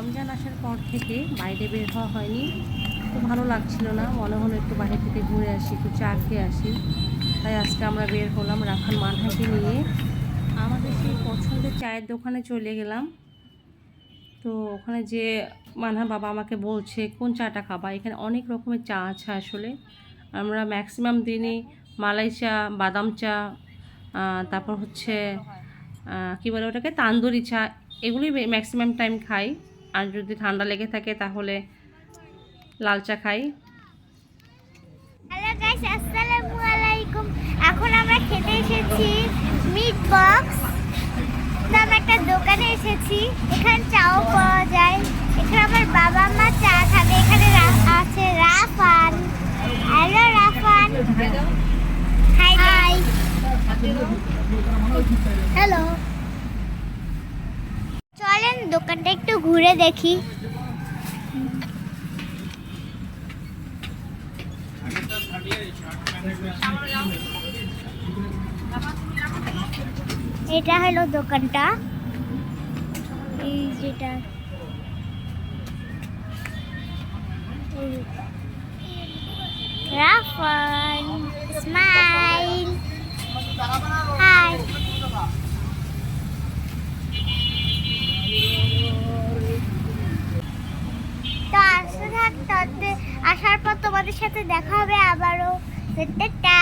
রমজান আসার পর থেকে বাইরে বের হওয়া হয়নি, তো ভালো লাগছিল না, মনে হলো একটু বাইরে থেকে ঘুরে আসি, একটু চা খেয়ে আসি। তাই আজকে আমরা বের হলাম রাখাল মানহাকে নিয়ে আমাদের সেই পছন্দের চায়ের দোকানে চলে গেলাম। তো ওখানে যে মানহা বাবা আমাকে বলছে কোন চাটা খাবা, এখানে অনেক রকমের চা আছে। আসলে আমরা ম্যাক্সিমাম দিনই মালাই চা, বাদাম চা, তারপর হচ্ছে কী বলে ওটাকে, তান্দুরি চা, এগুলোই ম্যাক্সিমাম টাইম খাই। আর যদি ঠান্ডা লেগে থাকে তাহলে লাল চা খাই। হ্যালো গাইস, আসসালামু আলাইকুম। এখন আমরা খেতে এসেছি মিট বক্স নাম একটা দোকানে এসেছি। এখানে চাও পাওয়া যায়। এখানে আমার বাবা মা চা খাবে। এখানে আছে Rafan. Hello Rafan. High high. Hello. চলেন দোকানটা একটু ঘুরে দেখি। এটা হলো দোকানটা, এই যেটা রাফান স্মাইল। হাই। তো আসতে থাকতে আসার পর তোমাদের সাথে দেখা হবে আবারও। টাটা।